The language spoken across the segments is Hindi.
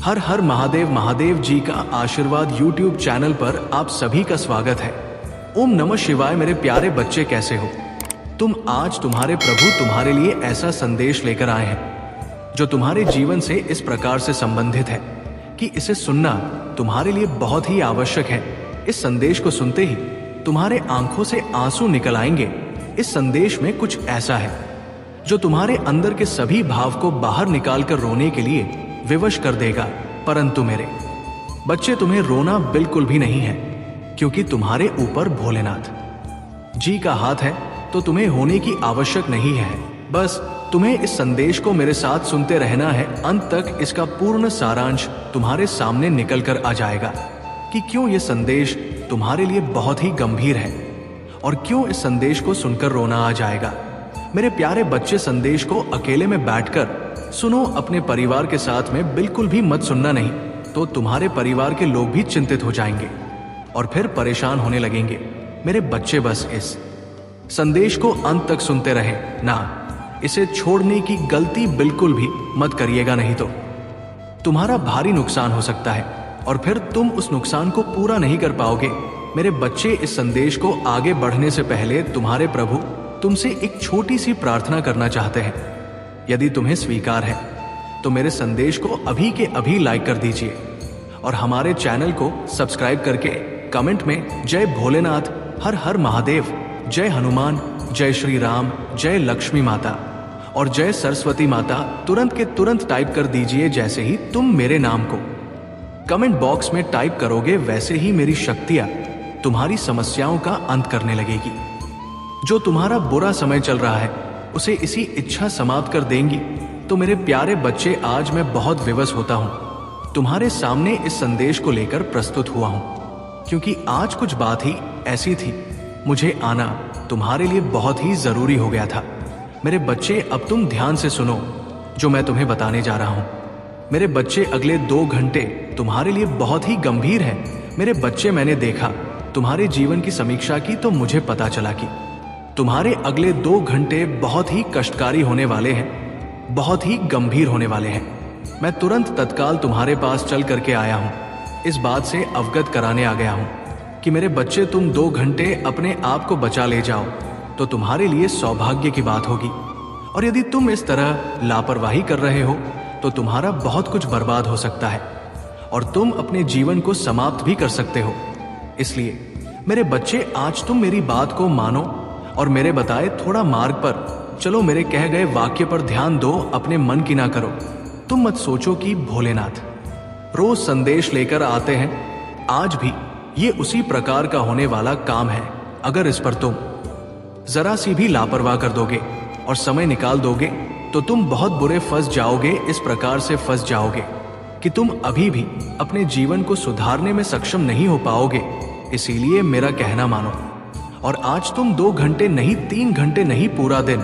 हर हर महादेव। महादेव जी का आशीर्वाद यूट्यूब चैनल पर आप सभी का स्वागत है। ओम नमः शिवाय। मेरे प्यारे बच्चे, कैसे हो तुम? आज तुम्हारे प्रभु तुम्हारे लिए ऐसा संदेश लेकर आए हैं जो तुम्हारे जीवन से इस प्रकार से संबंधित है कि इसे सुनना तुम्हारे लिए बहुत ही आवश्यक है। इस संदेश को सुनते ही तुम्हारे आंखों से आंसू निकल आएंगे। इस संदेश में कुछ ऐसा है जो तुम्हारे अंदर के सभी भाव को बाहर निकालकर रोने के लिए विवश कर देगा। परंतु मेरे बच्चे, तुम्हें रोना बिल्कुल भी नहीं है, क्योंकि तुम्हारे ऊपर भोलेनाथ जी का हाथ है। तो तुम्हें होने की आवश्यक नहीं है। बस तुम्हें इस संदेश को मेरे साथ सुनते रहना है। अंत तक इसका पूर्ण सारांश तुम्हारे सामने निकल कर आ जाएगा कि क्यों ये संदेश तुम्हारे लिए बहुत ही गंभीर है और क्यों इस संदेश को सुनकर रोना आ जाएगा। मेरे प्यारे बच्चे, संदेश को अकेले में बैठकर सुनो, अपने परिवार के साथ में बिल्कुल भी मत सुनना। नहीं तो तुम्हारे परिवार के लोग भी चिंतित हो जाएंगे और फिर परेशान होने लगेंगे। मेरे बच्चे, बस इस संदेश को अंत तक सुनते रहे ना। इसे छोड़ने की गलती बिल्कुल भी मत करिएगा, नहीं तो तुम्हारा भारी नुकसान हो सकता है और फिर तुम उस नुकसान को पूरा नहीं कर पाओगे। मेरे बच्चे, इस संदेश को आगे बढ़ने से पहले तुम्हारे प्रभु तुमसे एक छोटी सी प्रार्थना करना चाहते हैं। यदि तुम्हें स्वीकार है तो मेरे संदेश को अभी के अभी लाइक कर दीजिए और हमारे चैनल को सब्सक्राइब करके कमेंट में जय भोलेनाथ, हर हर महादेव, जय हनुमान, जय श्री राम, जय लक्ष्मी माता और जय सरस्वती माता तुरंत के तुरंत टाइप कर दीजिए। जैसे ही तुम मेरे नाम को कमेंट बॉक्स में टाइप करोगे, वैसे ही मेरी शक्तियां तुम्हारी समस्याओं का अंत करने लगेगी। जो तुम्हारा बुरा समय चल रहा है उसे इसी इच्छा समाप्त कर देंगी। तो मेरे प्यारे बच्चे, आज मैं बहुत विवश होता हूँ तुम्हारे सामने इस संदेश को लेकर प्रस्तुत हुआ हूँ, क्योंकि आज कुछ बात ही ऐसी थी, मुझे आना तुम्हारे लिए बहुत ही जरूरी हो गया था। मेरे बच्चे, अब तुम ध्यान से सुनो जो मैं तुम्हें बताने जा रहा हूँ। मेरे बच्चे, अगले 2 घंटे तुम्हारे लिए बहुत ही गंभीर है। मेरे बच्चे, मैंने देखा, तुम्हारे जीवन की समीक्षा की तो मुझे पता चला कि तुम्हारे अगले 2 घंटे बहुत ही कष्टकारी होने वाले हैं, बहुत ही गंभीर होने वाले हैं। मैं तुरंत तत्काल तुम्हारे पास चल करके आया हूँ, इस बात से अवगत कराने आ गया हूँ कि मेरे बच्चे, तुम 2 घंटे अपने आप को बचा ले जाओ तो तुम्हारे लिए सौभाग्य की बात होगी। और यदि तुम इस तरह लापरवाही कर रहे हो तो तुम्हारा बहुत कुछ बर्बाद हो सकता है और तुम अपने जीवन को समाप्त भी कर सकते हो। इसलिए मेरे बच्चे, आज तुम मेरी बात को मानो और मेरे बताए थोड़ा मार्ग पर चलो। मेरे कह गए वाक्य पर ध्यान दो, अपने मन की ना करो। तुम मत सोचो कि भोलेनाथ रोज संदेश लेकर आते हैं, आज भी ये उसी प्रकार का होने वाला काम है। अगर इस पर तुम जरा सी भी लापरवाह कर दोगे और समय निकाल दोगे तो तुम बहुत बुरे फंस जाओगे। इस प्रकार से फंस जाओगे कि तुम अभी भी अपने जीवन को सुधारने में सक्षम नहीं हो पाओगे। इसीलिए मेरा कहना मानो और आज तुम 2 घंटे नहीं, 3 घंटे नहीं, पूरा दिन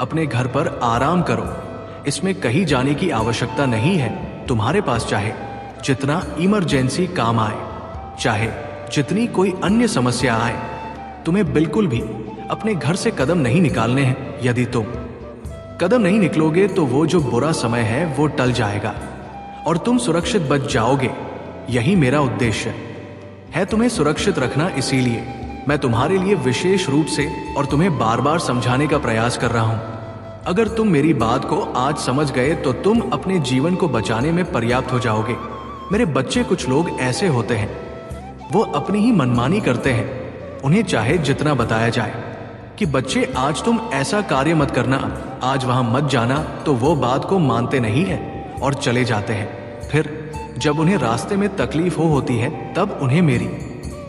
अपने घर पर आराम करो। इसमें कहीं जाने की आवश्यकता नहीं है। तुम्हारे पास चाहे जितना इमरजेंसी काम आए, चाहे जितनी कोई अन्य समस्या आए, तुम्हें बिल्कुल भी अपने घर से कदम नहीं निकालने हैं। यदि तुम कदम नहीं निकलोगे तो वो जो बुरा समय है वो टल जाएगा और तुम सुरक्षित बच जाओगे। यही मेरा उद्देश्य है, तुम्हें सुरक्षित रखना। इसीलिए मैं तुम्हारे लिए विशेष रूप से और तुम्हें बार बार समझाने का प्रयास कर रहा हूं। अगर तुम मेरी बात को आज समझ गए तो तुम अपने जीवन को बचाने में पर्याप्त हो जाओगे। मेरे बच्चे, कुछ लोग ऐसे होते हैं, वो अपनी ही मनमानी करते हैं। उन्हें चाहे जितना बताया जाए कि बच्चे आज तुम ऐसा कार्य मत करना, आज वहां मत जाना, तो वो बात को मानते नहीं है और चले जाते हैं। फिर जब उन्हें रास्ते में तकलीफ होती है तब उन्हें मेरी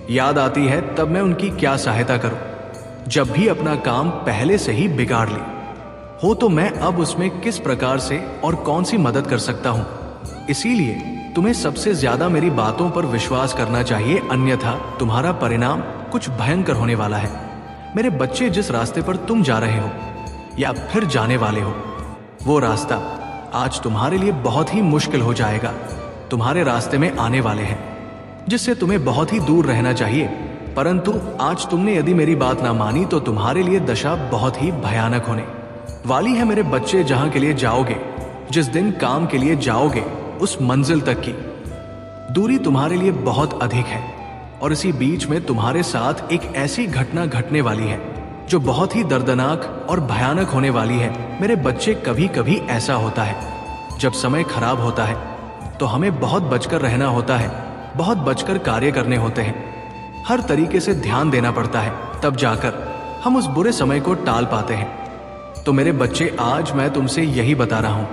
याद आती है, तब मैं उनकी क्या सहायता करूं। जब भी अपना काम पहले से ही बिगाड़ ली हो तो मैं अब उसमें किस प्रकार से और कौन सी मदद कर सकता हूं। इसीलिए तुम्हें सबसे ज्यादा मेरी बातों पर विश्वास करना चाहिए, अन्यथा तुम्हारा परिणाम कुछ भयंकर होने वाला है। मेरे बच्चे, जिस रास्ते पर तुम जा रहे हो या फिर जाने वाले हो, वो रास्ता आज तुम्हारे लिए बहुत ही मुश्किल हो जाएगा। तुम्हारे रास्ते में आने वाले हैं जिससे तुम्हें बहुत ही दूर रहना चाहिए। परंतु आज तुमने यदि मेरी बात ना मानी तो तुम्हारे लिए दशा बहुत ही भयानक होने वाली है। मेरे बच्चे, जहां के लिए जाओगे, जिस दिन काम के लिए जाओगे, उस मंजिल तक की। दूरी तुम्हारे लिए बहुत अधिक है और इसी बीच में तुम्हारे साथ एक ऐसी घटना घटने वाली है जो बहुत ही दर्दनाक और भयानक होने वाली है। मेरे बच्चे, कभी कभी ऐसा होता है जब समय खराब होता है तो हमें बहुत बचकर रहना होता है, बहुत बचकर कार्य करने होते हैं, हर तरीके से ध्यान देना पड़ता है, तब जाकर हम उस बुरे समय को टाल पाते हैं। तो मेरे बच्चे, आज मैं तुमसे यही बता रहा हूं,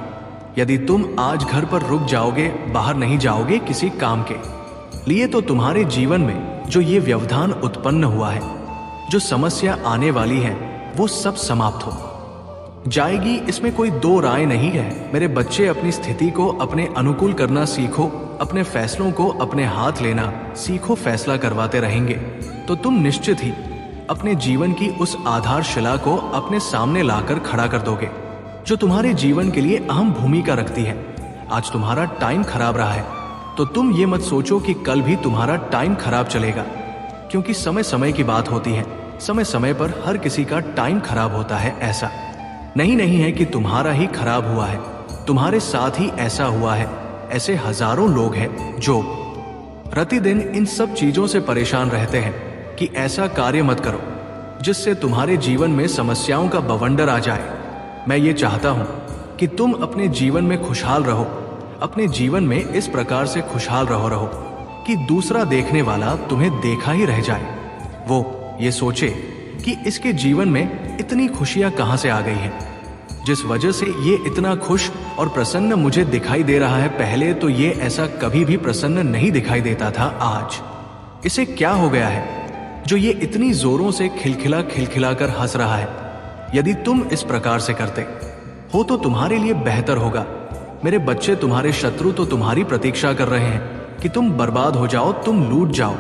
यदि तुम आज घर पर रुक जाओगे, बाहर नहीं जाओगे किसी काम के लिए, तो तुम्हारे जीवन में जो ये व्यवधान उत्पन्न हुआ है, जो समस्या आने वाली है, वो सब समाप्त हो जाएगी। इसमें कोई दो राय नहीं है। मेरे बच्चे, अपनी स्थिति को अपने अनुकूल करना सीखो, अपने फैसलों को अपने हाथ लेना सीखो। फैसला करवाते रहेंगे तो तुम निश्चित ही अपने जीवन की उस आधारशिला को अपने सामने लाकर खड़ा कर दोगे जो तुम्हारे जीवन के लिए अहम भूमिका रखती है। आज तुम्हारा टाइम खराब रहा है तो तुम ये मत सोचो कि कल भी तुम्हारा टाइम खराब चलेगा, क्योंकि समय समय की बात होती है। समय समय पर हर किसी का टाइम खराब होता है। ऐसा नहीं है कि तुम्हारा ही खराब हुआ है, तुम्हारे साथ ही ऐसा हुआ है। ऐसे हजारों लोग हैं जो प्रतिदिन इन सब चीजों से परेशान रहते हैं कि ऐसा कार्य मत करो जिससे तुम्हारे जीवन में समस्याओं का बवंडर आ जाए। मैं ये चाहता हूं कि तुम अपने जीवन में खुशहाल रहो, अपने जीवन में इस प्रकार से खुशहाल रहो कि दूसरा देखने वाला तुम्हें देखा ही रह जाए, वो ये सोचे कि इसके जीवन में इतनी खुशियां कहां से आ गई हैं, जिस वजह से ये इतना खुश और प्रसन्न मुझे दिखाई दे रहा है। पहले तो ये ऐसा कभी भी प्रसन्न नहीं दिखाई देता था। आज इसे क्या हो गया है जो ये इतनी जोरों से खिलखिला कर हंस रहा है। यदि तुम इस प्रकार से करते हो तो तुम्हारे लिए बेहतर होगा। मेरे बच्चे, तुम्हारे शत्रु तो तुम्हारी प्रतीक्षा कर रहे हैं कि तुम बर्बाद हो जाओ, तुम लूट जाओ,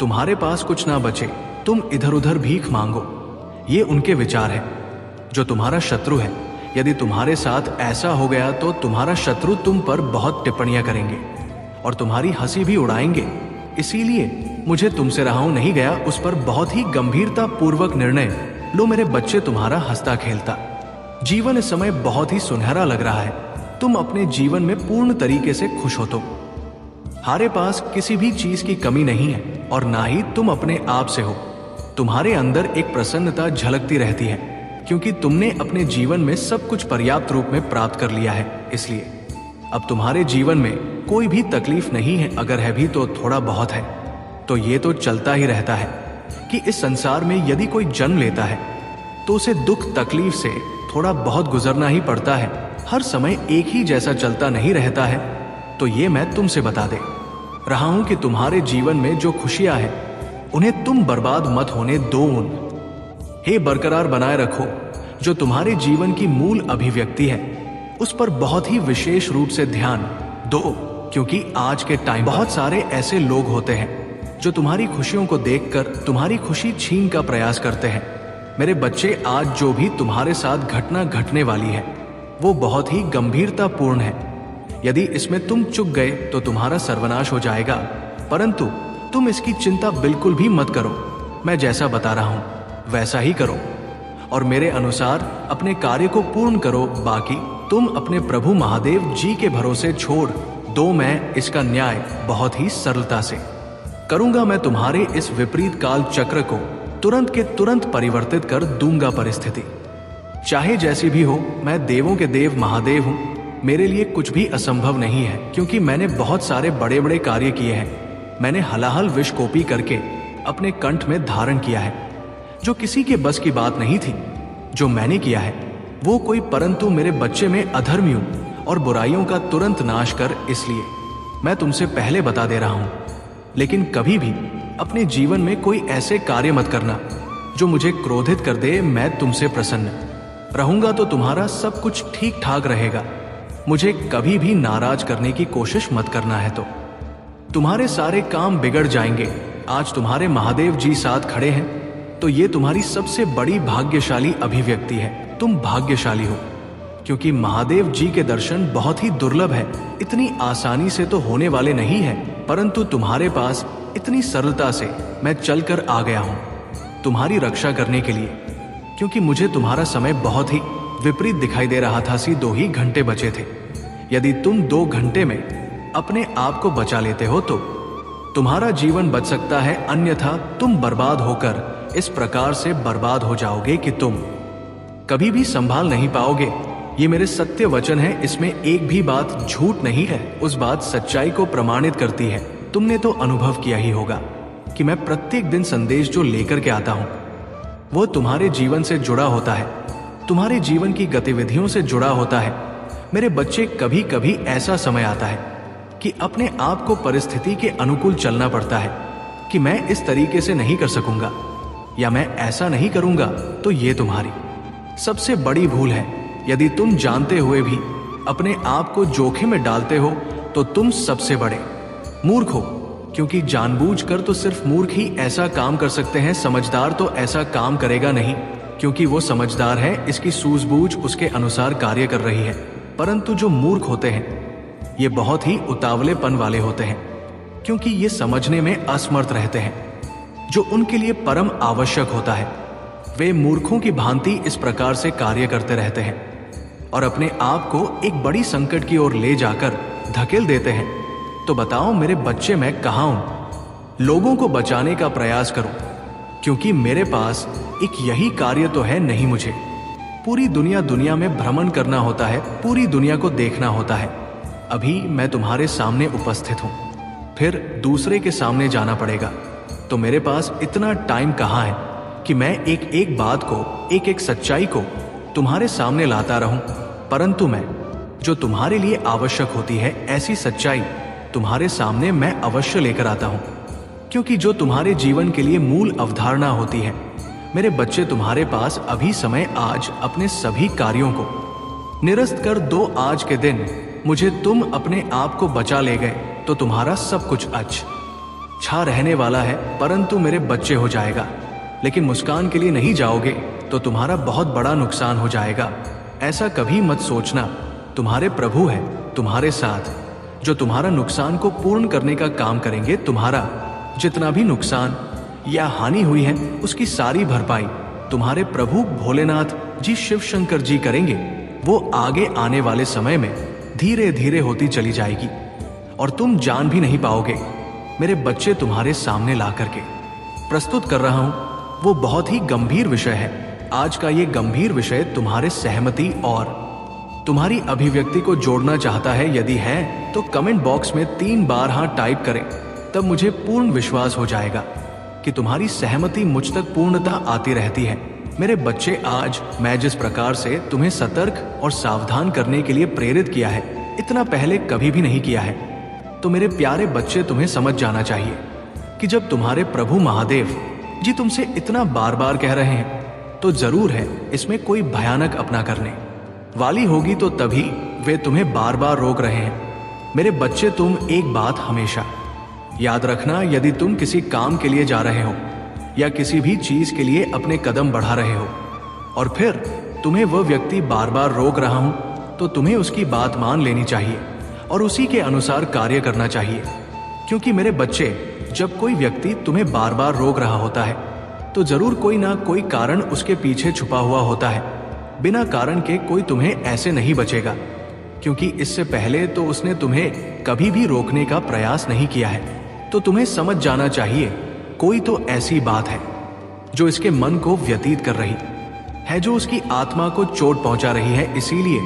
तुम्हारे पास कुछ ना बचे, तुम इधर उधर भीख मांगो। ये उनके विचार है। जो तुम्हारा शत्रु है, यदि तुम्हारे साथ ऐसा हो गया तो तुम्हारा शत्रु तुम पर बहुत टिप्पणियां करेंगे और तुम्हारी हंसी भी उड़ाएंगे। इसीलिए मुझे तुमसे रहा नहीं गया, उस पर बहुत ही गंभीरता पूर्वक निर्णय लो। मेरे बच्चे, तुम्हारा हंसता खेलता जीवन इस समय बहुत ही सुनहरा लग रहा है। तुम अपने जीवन में पूर्ण तरीके से खुश हो। तुम्हारे पास किसी भी चीज की कमी नहीं है और ना ही तुम अपने आप से हो। तुम्हारे अंदर एक प्रसन्नता झलकती रहती है क्योंकि तुमने अपने जीवन में सब कुछ पर्याप्त रूप में प्राप्त कर लिया है। इसलिए अब तुम्हारे जीवन में कोई भी तकलीफ नहीं है, अगर है भी तो थोड़ा बहुत है। तो ये तो चलता ही रहता है कि इस संसार में यदि कोई जन्म लेता है तो उसे दुख तकलीफ से थोड़ा बहुत गुजरना ही पड़ता है। हर समय एक ही जैसा चलता नहीं रहता है। तो ये मैं तुमसे बता दे रहा हूं कि तुम्हारे जीवन में जो खुशियां हैं उन्हें तुम बर्बाद मत होने दो। हे बरकरार बनाए रखो। जो तुम्हारे जीवन की मूल अभिव्यक्ति है उस पर बहुत ही विशेष रूप से ध्यान दो, क्योंकि आज के टाइम बहुत सारे ऐसे लोग होते हैं जो तुम्हारी खुशियों को देखकर तुम्हारी खुशी छीन का प्रयास करते हैं। मेरे बच्चे, आज जो भी तुम्हारे साथ घटना घटने वाली है वो बहुत ही गंभीरतापूर्ण है। यदि इसमें तुम चूक गए तो तुम्हारा सर्वनाश हो जाएगा, परंतु तुम इसकी चिंता बिल्कुल भी मत करो। मैं जैसा बता रहा हूं वैसा ही करो और मेरे अनुसार अपने कार्य को पूर्ण करो। बाकी तुम अपने प्रभु महादेव जी के भरोसे छोड़ दो। मैं इसका न्याय बहुत ही सरलता से करूंगा। मैं तुम्हारे इस विपरीत काल चक्र को तुरंत के तुरंत परिवर्तित कर दूंगा। परिस्थिति चाहे जैसी भी हो, मैं देवों के देव महादेव हूं। मेरे लिए कुछ भी असंभव नहीं है, क्योंकि मैंने बहुत सारे बड़े बड़े कार्य किए हैं। मैंने हलाहल विष कोपी करके अपने कंठ में धारण किया है, जो किसी के बस की बात नहीं थी। जो मैंने किया है वो कोई, परंतु मेरे बच्चे में अधर्मियों और बुराइयों का तुरंत नाश कर। इसलिए मैं तुमसे पहले बता दे रहा हूं, लेकिन कभी भी अपने जीवन में कोई ऐसे कार्य मत करना जो मुझे क्रोधित कर दे। मैं तुमसे प्रसन्न रहूंगा तो तुम्हारा सब कुछ ठीक ठाक रहेगा। मुझे कभी भी नाराज करने की कोशिश मत करना है तो तुम्हारे सारे काम बिगड़ जाएंगे। आज तुम्हारे महादेव जी साथ खड़े हैं तो ये तुम्हारी सबसे बड़ी भाग्यशाली अभिव्यक्ति है। तुम भाग्यशाली हो क्योंकि महादेव जी के दर्शन बहुत ही दुर्लभ है। इतनी आसानी से तो होने वाले नहीं है, परंतु तुम्हारे पास इतनी सरलता से मैं चलकर आ गया हूं तुम्हारी रक्षा करने के लिए, क्योंकि मुझे तुम्हारा समय बहुत ही विपरीत दिखाई दे रहा था। 2 ही घंटे बचे थे। यदि तुम 2 घंटे में अपने आप को बचा लेते हो तो तुम्हारा जीवन बच सकता है, अन्यथा तुम बर्बाद होकर इस प्रकार से बर्बाद हो जाओगे कि तुम कभी भी संभाल नहीं पाओगे। ये मेरे सत्य वचन है, इसमें एक भी बात झूठ नहीं है। उस बात सच्चाई को प्रमाणित करती है। तुमने तो अनुभव किया ही होगा कि मैं प्रत्येक दिन संदेश जो लेकर के आता हूं वो तुम्हारे जीवन से जुड़ा होता है, तुम्हारे जीवन की गतिविधियों से जुड़ा होता है। मेरे बच्चे, कभी कभी ऐसा समय आता है कि अपने आप को परिस्थिति के अनुकूल चलना पड़ता है कि मैं इस तरीके से नहीं कर सकूंगा या मैं ऐसा नहीं करूंगा। तो ये तुम्हारी सबसे बड़ी भूल है। यदि तुम जानते हुए भी अपने आप को जोखिम में डालते हो तो तुम सबसे बड़े मूर्ख हो, क्योंकि जानबूझकर तो सिर्फ मूर्ख ही ऐसा काम कर सकते हैं। समझदार तो ऐसा काम करेगा नहीं, क्योंकि वो समझदार है, इसकी सूझबूझ उसके अनुसार कार्य कर रही है। परंतु जो मूर्ख होते हैं ये बहुत ही उतावलेपन वाले होते हैं, क्योंकि ये समझने में असमर्थ रहते हैं जो उनके लिए परम आवश्यक होता है। वे मूर्खों की भांति इस प्रकार से कार्य करते रहते हैं और अपने आप को एक बड़ी संकट की ओर ले जाकर धकेल देते हैं। तो बताओ मेरे बच्चे, मैं कहाँ हूं? लोगों को बचाने का प्रयास करो, क्योंकि मेरे पास एक यही कार्य तो है नहीं। मुझे पूरी दुनिया में भ्रमण करना होता है, पूरी दुनिया को देखना होता है। अभी मैं तुम्हारे सामने उपस्थित हूं, फिर दूसरे के सामने जाना पड़ेगा। तो मेरे पास इतना टाइम कहाँ है कि मैं एक एक बात को, एक एक सच्चाई को तुम्हारे सामने लाता रहूं। परंतु मैं जो तुम्हारे लिए आवश्यक होती है ऐसी सच्चाई तुम्हारे सामने मैं अवश्य लेकर आता हूं, क्योंकि जो तुम्हारे जीवन के लिए मूल अवधारणा होती है। मेरे बच्चे, तुम्हारे पास अभी समय, आज अपने सभी कार्यों को निरस्त कर दो। आज के दिन मुझे तुम अपने आप को बचा ले गए तो तुम्हारा सब कुछ अच्छा रहने वाला है, परंतु मेरे बच्चे हो जाएगा। लेकिन मुस्कान के लिए नहीं जाओगे तो तुम्हारा बहुत बड़ा नुकसान हो जाएगा। ऐसा कभी मत सोचना। तुम्हारे प्रभु है तुम्हारे साथ, जो तुम्हारा नुकसान को पूर्ण करने का काम करेंगे। तुम्हारा जितना भी नुकसान या हानि हुई है उसकी सारी भरपाई तुम्हारे प्रभु भोलेनाथ जी, शिव शंकर जी करेंगे। वो आगे आने वाले समय में धीरे धीरे होती चली जाएगी और तुम जान भी नहीं पाओगे। मेरे बच्चे, तुम्हारे सामने ला करके प्रस्तुत कर रहा हूं वो बहुत ही गंभीर विषय है। आज का ये गंभीर विषय तुम्हारे सहमति और तुम्हारी अभिव्यक्ति को जोड़ना चाहता है। यदि है तो कमेंट बॉक्स में 3 बार हाँ टाइप करें, तब मुझे पूर्ण विश्वास हो जाएगा कि तुम्हारी सहमति मुझ तक पूर्णता आती रहती है। मेरे बच्चे, आज मैं जिस प्रकार से तुम्हें सतर्क और सावधान करने के लिए प्रेरित किया है, इतना पहले कभी भी नहीं किया है। तो मेरे प्यारे बच्चे, तुम्हें समझ जाना चाहिए कि जब तुम्हारे प्रभु महादेव जी तुमसे इतना बार बार कह रहे हैं तो जरूर है इसमें कोई भयानक अपना करने वाली होगी, तो तभी वे तुम्हें बार बार रोक रहे हैं। मेरे बच्चे, तुम एक बात हमेशा याद रखना, यदि तुम किसी काम के लिए जा रहे हो या किसी भी चीज के लिए अपने कदम बढ़ा रहे हो और फिर तुम्हें वह व्यक्ति बार बार रोक रहा हूं, तो तुम्हें उसकी बात मान लेनी चाहिए और उसी के अनुसार कार्य करना चाहिए। क्योंकि मेरे बच्चे, जब कोई व्यक्ति तुम्हें बार बार रोक रहा होता है तो जरूर कोई ना कोई कारण उसके पीछे छुपा हुआ होता है। बिना कारण के कोई तुम्हें ऐसे नहीं बचेगा, क्योंकि इससे पहले तो उसने तुम्हें कभी भी रोकने का प्रयास नहीं किया है। तो तुम्हें समझ जाना चाहिए, कोई तो ऐसी बात है जो इसके मन को व्यतीत कर रही है, जो उसकी आत्मा को चोट पहुंचा रही है। इसीलिए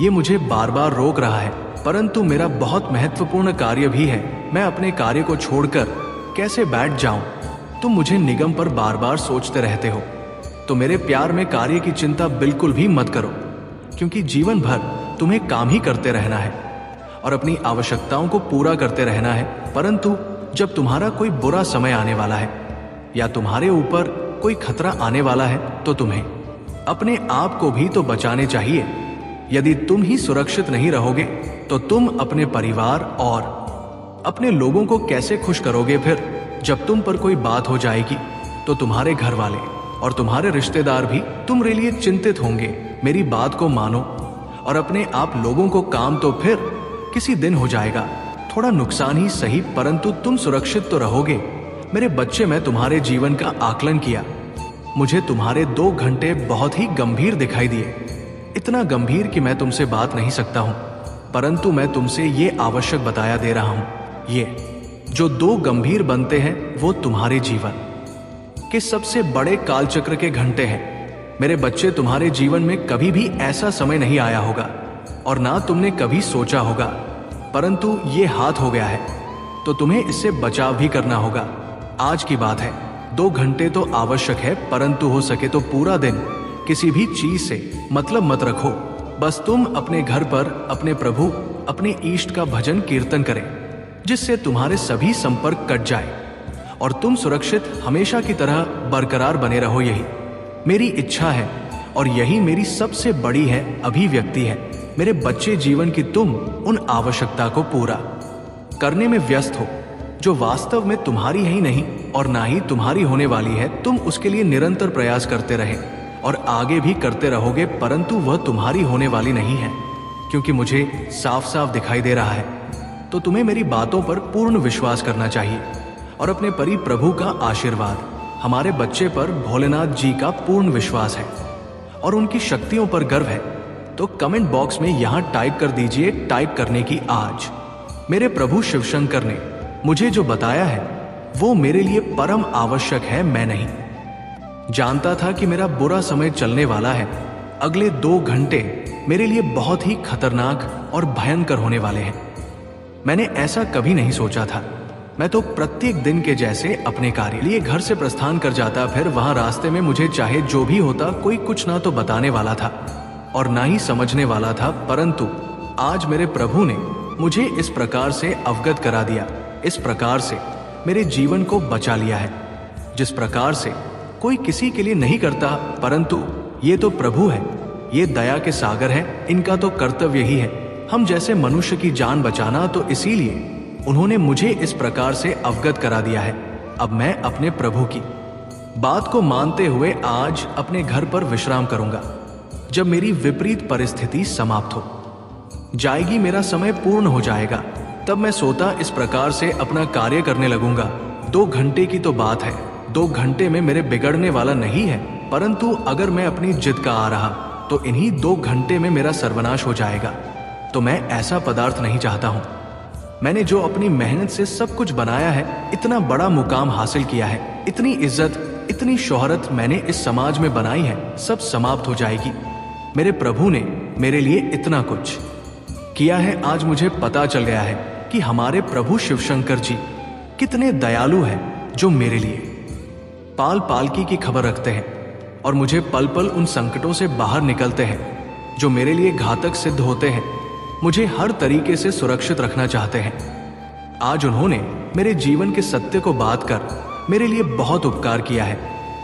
ये मुझे बार बार रोक रहा है। परंतु मेरा बहुत महत्वपूर्ण कार्य भी है। मैं अपने कार्य को छोड़कर कैसे बैठ जाऊं? तुम मुझे निगम पर बार बार सोचते रहते हो। तो मेरे प्यार में कार्य की चिंता बिल्कुल भी मत करो, क्योंकि जीवन भर तुम्हें काम ही करते रहना है और अपनी आवश्यकताओं को पूरा करते रहना है। परंतु जब तुम्हारा कोई बुरा समय आने वाला है या तुम्हारे ऊपर कोई खतरा आने वाला है तो तुम्हें अपने आप को भी तो बचाने चाहिए। यदि तुम ही सुरक्षित नहीं रहोगे तो तुम अपने परिवार और अपने लोगों को कैसे खुश करोगे? फिर जब तुम पर कोई बात हो जाएगी तो तुम्हारे घर वाले और तुम्हारे रिश्तेदार भी तुम्हारे लिए चिंतित होंगे। मेरी बात को मानो और अपने आप लोगों को काम तो फिर किसी दिन हो जाएगा, थोड़ा नुकसान ही सही, परंतु तुम सुरक्षित तो रहोगे। मेरे बच्चे, मैं तुम्हारे जीवन का आकलन किया, मुझे तुम्हारे 2 घंटे बहुत ही गंभीर दिखाई दिए, इतना गंभीर कि मैं तुमसे बात नहीं सकता हूं। परंतु मैं तुमसे ये आवश्यक बताया दे रहा हूं, ये जो दो गंभीर बनते हैं वो तुम्हारे जीवन के सबसे बड़े कालचक्र के घंटे हैं। मेरे बच्चे, तुम्हारे जीवन में कभी भी ऐसा समय नहीं आया होगा और ना तुमने कभी सोचा होगा, परंतु ये हाथ हो गया है तो तुम्हें इससे बचाव भी करना होगा। आज की बात है, 2 घंटे तो आवश्यक है, परंतु हो सके तो पूरा दिन किसी भी चीज से मतलब मत रखो। बस तुम अपने घर पर अपने प्रभु, अपने इष्ट का भजन कीर्तन करें, जिससे तुम्हारे सभी संपर्क कट जाए और तुम सुरक्षित हमेशा की तरह बरकरार बने रहो। यही मेरी इच्छा है और यही मेरी सबसे बड़ी है अभिव्यक्ति है। मेरे बच्चे, जीवन की तुम उन आवश्यकता को पूरा करने में व्यस्त हो जो वास्तव में तुम्हारी ही नहीं और ना ही तुम्हारी होने वाली है। तुम उसके लिए निरंतर प्रयास करते रहे और आगे भी करते रहोगे, परंतु वह तुम्हारी होने वाली नहीं है, क्योंकि मुझे साफ साफ दिखाई दे रहा है। तो तुम्हें मेरी बातों पर पूर्ण विश्वास करना चाहिए और अपने परी प्रभु का आशीर्वाद, हमारे बच्चे पर भोलेनाथ जी का पूर्ण विश्वास है और उनकी शक्तियों पर गर्व है। तो कमेंट बॉक्स में यहां टाइप कर दीजिए, टाइप करने की आज। मेरे प्रभु शिवशंकर ने मुझे जो बताया है वो मेरे लिए परम आवश्यक है। मैं नहीं जानता था कि मेरा बुरा समय चलने वाला है। अगले 2 घंटे मेरे लिए बहुत ही खतरनाक और भयंकर होने वाले हैं। मैंने ऐसा कभी नहीं सोचा था। मैं तो प्रत्येक दिन के जैसे अपने कार्य लिए घर से प्रस्थान कर जाता, फिर वहां रास्ते में मुझे चाहे जो भी होता, कोई कुछ ना तो बताने वाला था और ना ही समझने वाला था, परंतु आज मेरे प्रभु ने मुझे इस प्रकार से अवगत करा दिया, इस प्रकार से मेरे जीवन को बचा लिया है, जिस प्रकार से कोई किसी के लिए नहीं करता, परंतु ये तो प्रभु है, ये दया के सागर है, इनका तो कर्तव्य ही है हम जैसे मनुष्य की जान बचाना। तो इसीलिए उन्होंने मुझे इस प्रकार से अवगत करा दिया है। अब मैं अपने प्रभु की बात को मानते हुए आज अपने घर पर विश्राम करूंगा। जब मेरी विपरीत परिस्थिति समाप्त हो जाएगी, मेरा समय पूर्ण हो जाएगा, तब मैं सोता इस प्रकार से अपना कार्य करने लगूंगा। 2 घंटे की तो बात है, 2 घंटे में मेरे बिगड़ने वाला नहीं है, परंतु अगर मैं अपनी जिद का आ रहा तो इन्हीं 2 घंटे में मेरा सर्वनाश हो जाएगा। तो मैं ऐसा पदार्थ नहीं चाहता हूं। मैंने जो अपनी मेहनत से सब कुछ बनाया है, इतना बड़ा मुकाम हासिल किया है, इतनी इज्जत, इतनी शोहरत मैंने इस समाज में बनाई है, सब समाप्त हो जाएगी। मेरे प्रभु ने मेरे लिए इतना कुछ किया है। आज मुझे पता चल गया है कि हमारे प्रभु शिवशंकर जी कितने दयालु हैं, जो मेरे लिए पाल पालकी की खबर रखते हैं और मुझे पल पल उन संकटों से बाहर निकलते हैं जो मेरे लिए घातक सिद्ध होते हैं। मुझे हर तरीके से सुरक्षित रखना चाहते हैं। आज उन्होंने मेरे जीवन के सत्य को बात कर मेरे लिए बहुत उपकार किया है।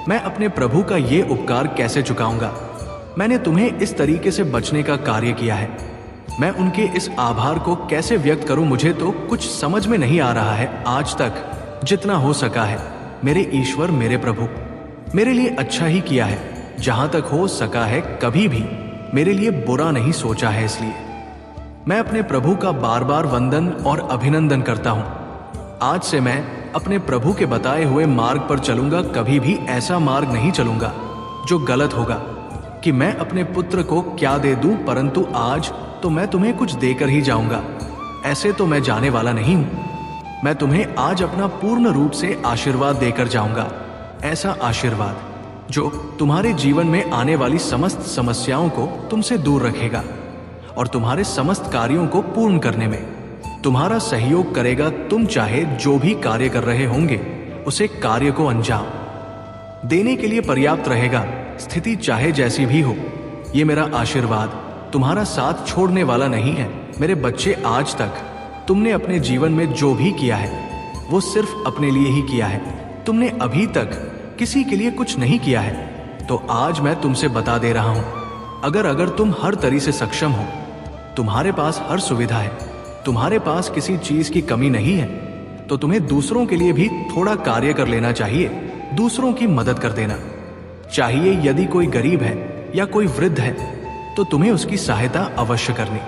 मैं अपने प्रभु का ये उपकार कैसे चुकाऊंगा। मैंने तुम्हें इस तरीके से बचने का कार्य किया है, मैं उनके इस आभार को कैसे व्यक्त करूं, मुझे तो कुछ समझ में नहीं आ रहा है। आज तक जितना हो सका है, मेरे ईश्वर, मेरे प्रभु मेरे लिए अच्छा ही किया है। जहां तक हो सका है, कभी भी मेरे लिए बुरा नहीं सोचा है। इसलिए मैं अपने प्रभु का बार बार वंदन और अभिनंदन करता हूं। आज से मैं अपने प्रभु के बताए हुए मार्ग पर चलूंगा। कभी भी ऐसा मार्ग नहीं चलूंगा जो गलत होगा कि मैं अपने पुत्र को क्या दे दूं, परंतु आज तो मैं तुम्हें कुछ देकर ही जाऊंगा। ऐसे तो मैं जाने वाला नहीं हूं। मैं तुम्हें आज अपना पूर्ण रूप से आशीर्वाद देकर जाऊंगा। ऐसा आशीर्वाद जो तुम्हारे जीवन में आने वाली समस्त समस्याओं को तुमसे दूर रखेगा और तुम्हारे समस्त कार्यों को पूर्ण करने में तुम्हारा सहयोग करेगा। तुम चाहे जो भी कार्य कर रहे होंगे, उसे कार्य को अंजाम देने के लिए पर्याप्त रहेगा। स्थिति चाहे जैसी भी हो, ये मेरा आशीर्वाद तुम्हारा साथ छोड़ने वाला नहीं है। मेरे बच्चे, आज तक तुमने अपने जीवन में जो भी किया है वो सिर्फ अपने लिए ही किया है। तुमने अभी तक किसी के लिए कुछ नहीं किया है। तो आज मैं तुमसे बता दे रहा हूं, अगर तुम हर तरह से सक्षम हो, तुम्हारे पास हर सुविधा है, तुम्हारे पास किसी चीज की कमी नहीं है, तो तुम्हें दूसरों के लिए भी थोड़ा कार्य कर लेना चाहिए। दूसरों की मदद कर देना चाहिए। यदि कोई गरीब है या कोई वृद्ध है तो तुम्हें उसकी सहायता अवश्य करनी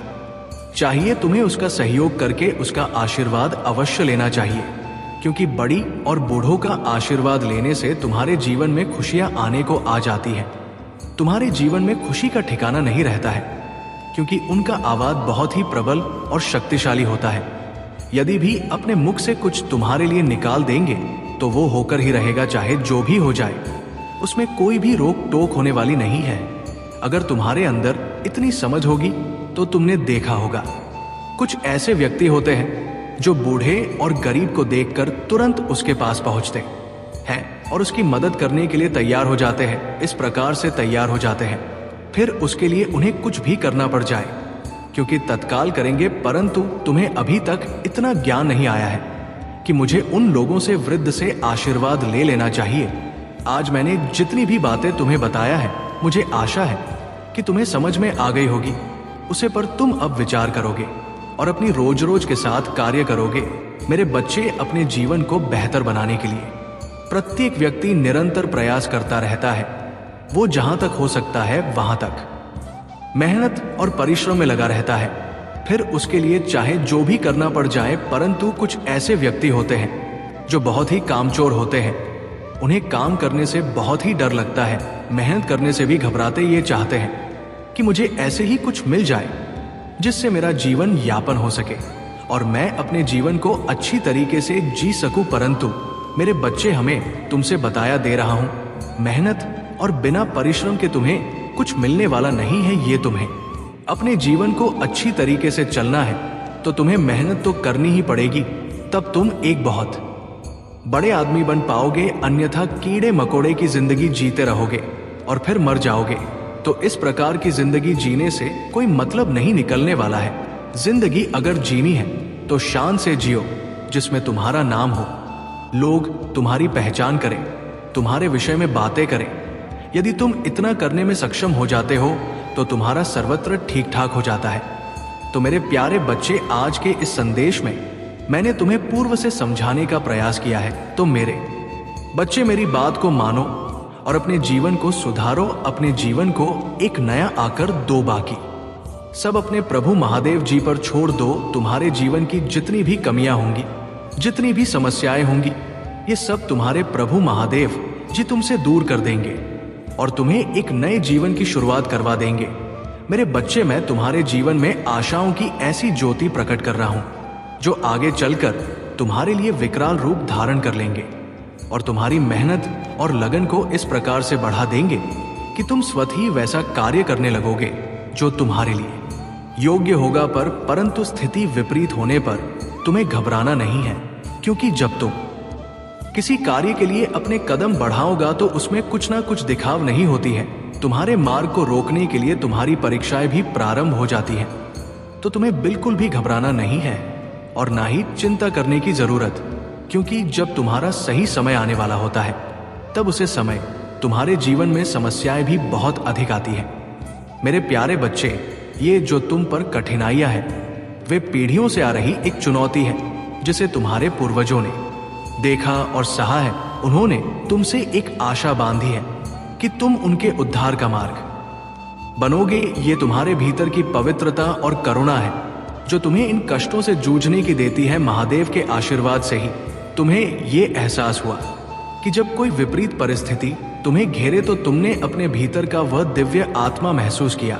चाहिए। तुम्हें उसका सहयोग करके उसका आशीर्वाद अवश्य लेना चाहिए, क्योंकि बड़ी और बूढ़ों का आशीर्वाद लेने से तुम्हारे जीवन में खुशियां आने को आ जाती हैं। तुम्हारे जीवन में खुशी का ठिकाना नहीं रहता है, क्योंकि उनका आवाज बहुत ही प्रबल और शक्तिशाली होता है। यदि भी अपने मुख से कुछ तुम्हारे लिए निकाल देंगे तो वो होकर ही रहेगा, चाहे जो भी हो जाए। उसमें कोई भी रोक टोक होने वाली नहीं है। अगर तुम्हारे अंदर इतनी समझ होगी तो तुमने देखा होगा, कुछ ऐसे व्यक्ति होते हैं जो बूढ़े और गरीब को देखकर तुरंत उसके पास पहुंचते हैं और उसकी मदद करने के लिए तैयार हो जाते हैं। इस प्रकार से तैयार हो जाते हैं, फिर उसके लिए उन्हें कुछ भी करना पड़ जाए, क्योंकि तत्काल करेंगे। परंतु तुम्हें अभी तक इतना ज्ञान नहीं आया है कि मुझे उन लोगों से, वृद्ध से आशीर्वाद ले लेना चाहिए। आज मैंने जितनी भी बातें तुम्हें बताया है, मुझे आशा है कि तुम्हें समझ में आ गई होगी। उसे पर तुम अब विचार करोगे और अपनी रोज रोज के साथ कार्य करोगे। मेरे बच्चे, अपने जीवन को बेहतर बनाने के लिए प्रत्येक व्यक्ति निरंतर प्रयास करता रहता है। वो जहां तक हो सकता है वहां तक मेहनत और परिश्रम में लगा रहता है, फिर उसके लिए चाहे जो भी करना पड़ जाए। परंतु कुछ ऐसे व्यक्ति होते हैं जो बहुत ही कामचोर होते हैं। उन्हें काम करने से बहुत ही डर लगता है, मेहनत करने से भी घबराते। ये चाहते हैं कि मुझे ऐसे ही कुछ मिल जाए जिससे मेरा जीवन यापन हो सके और मैं अपने जीवन को अच्छी तरीके से जी सकूं। परंतु मेरे बच्चे, हमें तुमसे बताया दे रहा हूं, मेहनत और बिना परिश्रम के तुम्हें कुछ मिलने वाला नहीं है। ये तुम्हें अपने जीवन को अच्छी तरीके से चलना है तो तुम्हें मेहनत तो करनी ही पड़ेगी, तब तुम एक बहुत बड़े आदमी बन पाओगे। अन्यथा कीड़े मकोड़े की जिंदगी जीते रहोगे और फिर मर जाओगे। तो इस प्रकार की जिंदगी जीने से कोई मतलब नहीं निकलने वाला है। जिंदगी अगर जीनी है तो शान से जियो, जिसमें तुम्हारा नाम हो, लोग तुम्हारी पहचान करें, तुम्हारे विषय में बातें करें। यदि तुम इतना करने में सक्षम हो जाते हो तो तुम्हारा सर्वत्र ठीक ठाक हो जाता है। तो मेरे प्यारे बच्चे, आज के इस संदेश में मैंने तुम्हें पूर्व से समझाने का प्रयास किया है। तो मेरे बच्चे, मेरी बात को मानो और अपने जीवन को सुधारो। अपने जीवन को एक नया आकर दो, बाकी सब अपने प्रभु महादेव जी पर छोड़ दो। तुम्हारे जीवन की जितनी भी कमियां होंगी, जितनी भी समस्याएं होंगी, ये सब तुम्हारे प्रभु महादेव जी तुमसे दूर कर देंगे और तुम्हें एक नए जीवन की शुरुआत करवा देंगे। मेरे बच्चे, मैं तुम्हारे जीवन में आशाओं की ऐसी ज्योति प्रकट कर रहा हूं जो आगे चलकर तुम्हारे लिए विकराल रूप धारण कर लेंगे और तुम्हारी मेहनत और लगन को इस प्रकार से बढ़ा देंगे कि तुम स्वतः ही वैसा कार्य करने लगोगे जो तुम्हारे लिए योग्य होगा। परंतु स्थिति विपरीत होने पर तुम्हें घबराना नहीं है, क्योंकि जब तुम किसी कार्य के लिए अपने कदम बढ़ाओगा तो उसमें कुछ ना कुछ दिखाव नहीं होती है। तुम्हारे मार्ग को रोकने के लिए तुम्हारी परीक्षाएं भी प्रारंभ हो जाती हैं। तो तुम्हें बिल्कुल भी घबराना नहीं है और ना ही चिंता करने की जरूरत, क्योंकि जब तुम्हारा सही समय आने वाला होता है तब उसे समय तुम्हारे जीवन में समस्याएं भी बहुत अधिक आती हैं। मेरे प्यारे बच्चे, ये जो तुम पर कठिनाइयां हैं वे पीढ़ियों से आ रही एक चुनौती है जिसे तुम्हारे पूर्वजों ने देखा और सहा है। उन्होंने तुमसे एक आशा बांधी है कि तुम उनके उद्धार का मार्ग बनोगे। ये तुम्हारे भीतर की पवित्रता और करुणा है जो तुम्हें इन कष्टों से जूझने की देती है। महादेव के आशीर्वाद से ही तुम्हें ये एहसास हुआ कि जब कोई विपरीत परिस्थिति तुम्हें घेरे तो तुमने अपने भीतर का वह दिव्य आत्मा महसूस किया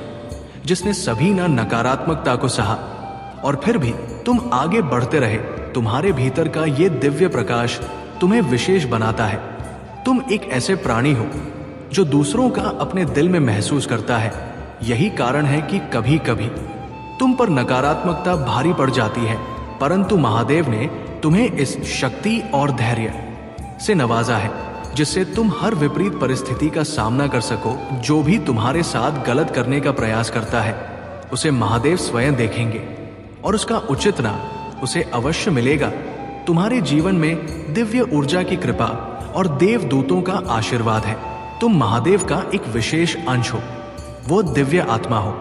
जिसने सभी नकारात्मकता को सहा और फिर भी तुम आगे बढ़ते रहे। तुम्हारे भीतर का ये दिव्य प्रकाश तुम्हें विशेष बनाता है। तुम एक ऐसे प्राणी हो जो दूसरों का अपने दिल में महसूस करता है। यही कारण है कि कभी कभी तुम पर नकारात्मकता भारी पड़ जाती है, परंतु महादेव ने तुम्हें इस शक्ति और धैर्य से नवाजा है जिससे तुम हर विपरीत परिस्थिति का सामना कर सको। जो भी तुम्हारे साथ गलत करने का प्रयास करता है उसे महादेव स्वयं देखेंगे और उसका उचित नाम उसे अवश्य मिलेगा। तुम्हारे जीवन में दिव्य ऊर्जा की कृपा और देवदूतों का आशीर्वाद है। तुम महादेव का एक विशेष अंश हो, वो दिव्य आत्मा हो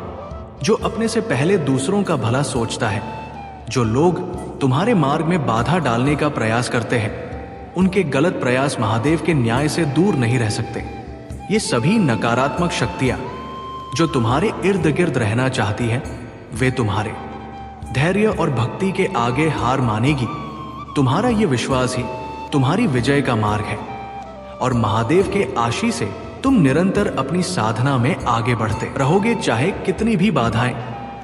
जो अपने से पहले दूसरों का भला सोचता है। जो लोग तुम्हारे मार्ग में बाधा डालने का प्रयास करते हैं उनके गलत प्रयास महादेव के न्याय से दूर नहीं रह सकते। ये सभी नकारात्मक शक्तियां जो तुम्हारे इर्द गिर्द रहना चाहती हैं वे तुम्हारे धैर्य और भक्ति के आगे हार मानेगी। तुम्हारा ये विश्वास ही तुम्हारी विजय का मार्ग है और महादेव के आशीष से तुम निरंतर अपनी साधना में आगे बढ़ते रहोगे। चाहे कितनी भी बाधाएं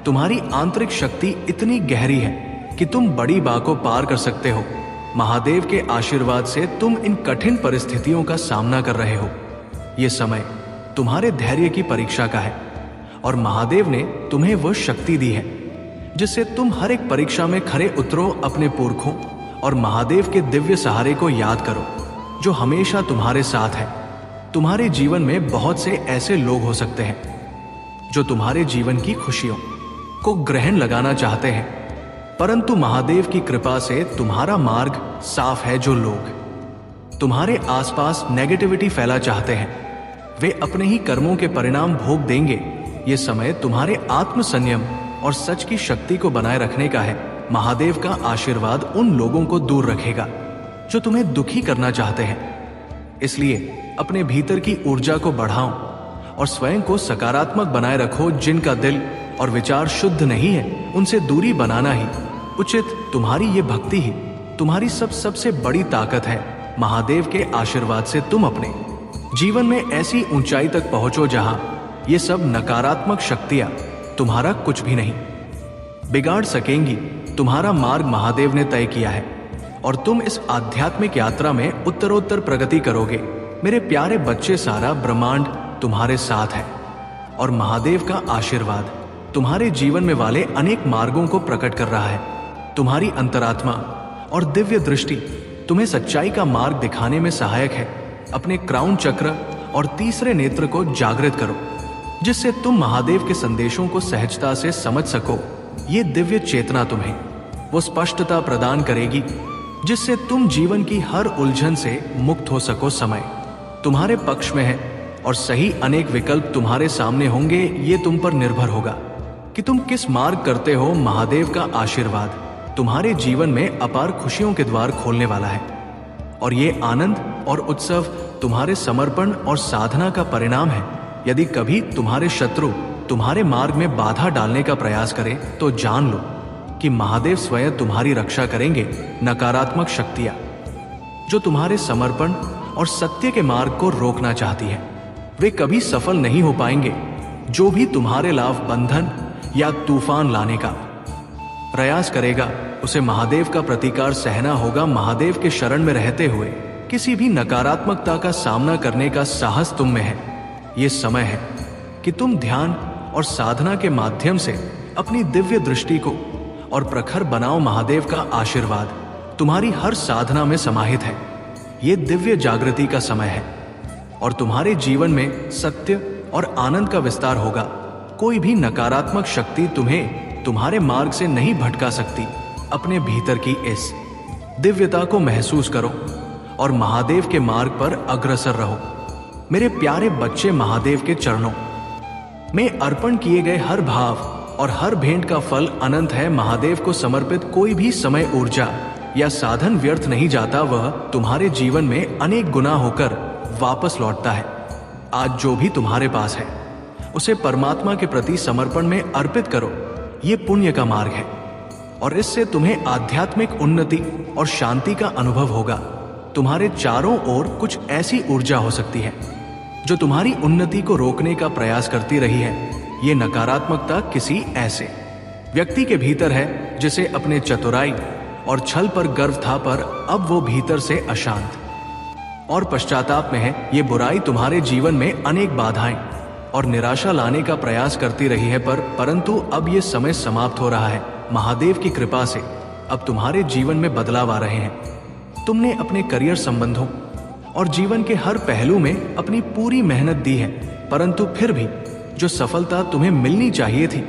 तुम्हारी आंतरिक शक्ति इतनी गहरी है कि तुम बड़ी बाह को पार कर सकते हो। महादेव के आशीर्वाद से तुम इन कठिन परिस्थितियों का सामना कर रहे हो। ये समय तुम्हारे धैर्य की परीक्षा का है और महादेव ने तुम्हें वह शक्ति दी है जिससे तुम हर एक परीक्षा में खरे उतरो। अपने पुरखों और महादेव के दिव्य सहारे को याद करो जो हमेशा तुम्हारे साथ है। तुम्हारे जीवन में बहुत से ऐसे लोग हो सकते हैं जो तुम्हारे जीवन की खुशियों को ग्रहण लगाना चाहते हैं, परंतु महादेव की कृपा से तुम्हारा मार्ग साफ है। जो लोग तुम्हारे आसपास नेगेटिविटी फैला चाहते हैं वे अपने ही कर्मों के परिणाम भोग देंगे। ये समय तुम्हारे आत्म संयम और सच की शक्ति को बनाए रखने का है। महादेव का आशीर्वाद उन लोगों को दूर रखेगा जो तुम्हें दुखी करना चाहते हैं। इसलिए अपने भीतर की ऊर्जा को बढ़ाओ और स्वयं को सकारात्मक बनाए रखो। जिनका दिल और विचार शुद्ध नहीं है उनसे दूरी बनाना ही उचित। तुम्हारी ये भक्ति ही तुम्हारी सबसे बड़ी ताकत है। महादेव के आशीर्वाद से तुम अपने जीवन में ऐसी ऊंचाई तक पहुंचो जहां ये सब नकारात्मक शक्तियां तुम्हारा कुछ भी नहीं बिगाड़ सकेंगी। तुम्हारा मार्ग महादेव ने तय किया है और तुम इस आध्यात्मिक यात्रा में उत्तरोत्तर प्रगति करोगे। मेरे प्यारे बच्चे, सारा ब्रह्मांड तुम्हारे साथ है और महादेव का आशीर्वाद तुम्हारे जीवन में वाले अनेक मार्गों को प्रकट कर रहा है। तुम्हारी अंतरात्मा और दिव्य दृष्टि तुम्हें सच्चाई का मार्ग दिखाने में सहायक है। अपने क्राउन चक्र और तीसरे नेत्र को जागृत करो जिससे तुम महादेव के संदेशों को सहजता से समझ सको। ये दिव्य चेतना तुम्हें वो स्पष्टता प्रदान करेगी जिससे तुम जीवन की हर उलझन से मुक्त हो सको। समय तुम्हारे पक्ष में है और सही अनेक विकल्प तुम्हारे सामने होंगे। ये तुम पर निर्भर होगा कि तुम किस मार्ग करते हो। महादेव का आशीर्वाद तुम्हारे जीवन में अपार खुशियों के द्वार खोलने वाला है और ये आनंद और उत्सव तुम्हारे समर्पण और साधना का परिणाम है। यदि कभी तुम्हारे शत्रु तुम्हारे मार्ग में बाधा डालने का प्रयास करें तो जान लो कि महादेव स्वयं तुम्हारी रक्षा करेंगे। नकारात्मक शक्तियां जो तुम्हारे समर्पण और सत्य के मार्ग को रोकना चाहती है वे कभी सफल नहीं हो पाएंगे। जो भी तुम्हारे लाभ बंधन या तूफान लाने का प्रयास करेगा उसे महादेव का प्रतिकार सहना होगा। महादेव के शरण में रहते हुए किसी भी नकारात्मकता का सामना करने का साहस तुम में है। ये समय है कि तुम ध्यान और साधना के माध्यम से अपनी दिव्य दृष्टि को और प्रखर बनाओ। महादेव का आशीर्वाद तुम्हारी हर साधना में समाहित है। ये दिव्य जागृति का समय है और तुम्हारे जीवन में सत्य और आनंद का विस्तार होगा। कोई भी नकारात्मक शक्ति तुम्हें तुम्हारे मार्ग से नहीं भटका सकती। अपने भीतर की इस दिव्यता को महसूस करो और महादेव के मार्ग पर अग्रसर रहो। मेरे प्यारे बच्चे, महादेव के चरणों में अर्पण किए गए हर भाव और हर भेंट का फल अनंत है। महादेव को समर्पित कोई भी समय, ऊर्जा या साधन व्यर्थ नहीं जाता। वह तुम्हारे जीवन में अनेक गुना होकर वापस लौटता है। आज जो भी तुम्हारे पास है उसे परमात्मा के प्रति समर्पण में अर्पित करो। ये पुण्य का मार्ग है और इससे तुम्हें आध्यात्मिक उन्नति और शांति का अनुभव होगा। तुम्हारे चारों ओर कुछ ऐसी ऊर्जा हो सकती है जो तुम्हारी उन्नति को रोकने का प्रयास करती रही है। ये नकारात्मकता किसी ऐसे व्यक्ति के भीतर है जिसे अपने चतुराई और छल पर गर्व था, पर अब वो भीतर से अशांत और पश्चाताप में है। ये बुराई तुम्हारे जीवन में अनेक बाधाएं और निराशा लाने का प्रयास करती रही है, परंतु अब ये समय समाप्त हो रहा है। महादेव की कृपा से अब तुम्हारे जीवन में बदलाव आ रहे हैं। तुमने अपने करियर संबंधों और जीवन के हर पहलू में अपनी पूरी मेहनत दी है, परंतु फिर भी जो सफलता तुम्हें मिलनी चाहिए थी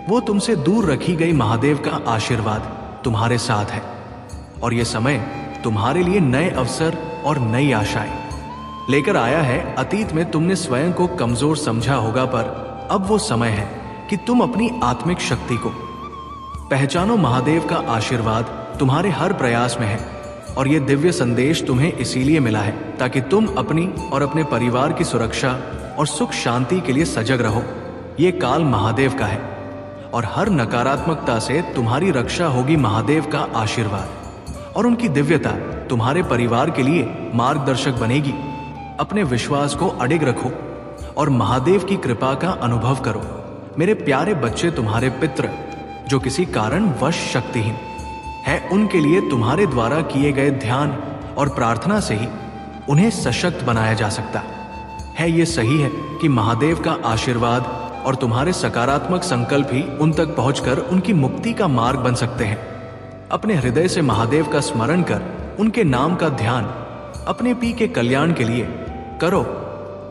वो तुमसे दूर रखी गई। महादेव का आशीर्वाद तुम्हारे साथ है और ये समय तुम्हारे लिए नए अवसर और नई आशाएं लेकर आया है। अतीत में तुमने स्वयं को कमजोर समझा होगा, पर अब वो समय है कि तुम अपनी आत्मिक शक्ति को पहचानो। महादेव का आशीर्वाद तुम्हारे हर प्रयास में है और ये दिव्य संदेश तुम्हें इसीलिए मिला है ताकि तुम अपनी और अपने परिवार की सुरक्षा और सुख शांति के लिए सजग रहो। ये काल महादेव का है और हर नकारात्मकता से तुम्हारी रक्षा होगी। महादेव का आशीर्वाद और उनकी दिव्यता तुम्हारे परिवार के लिए मार्गदर्शक बनेगी। अपने विश्वास को अडिग रखो और महादेव की कृपा का अनुभव करो। मेरे प्यारे बच्चे, तुम्हारे पितृ जो किसी कारण वश शक्तिहीन है, उनके लिए तुम्हारे द्वारा किए गए ध्यान और प्रार्थना से ही उन्हें सशक्त बनाया जा सकता है। ये सही है कि महादेव का आशीर्वाद और तुम्हारे सकारात्मक संकल्प ही उन तक पहुंचकर उनकी मुक्ति का मार्ग बन सकते हैं। अपने हृदय से महादेव का स्मरण कर उनके नाम का ध्यान अपने पी के कल्याण के लिए करो।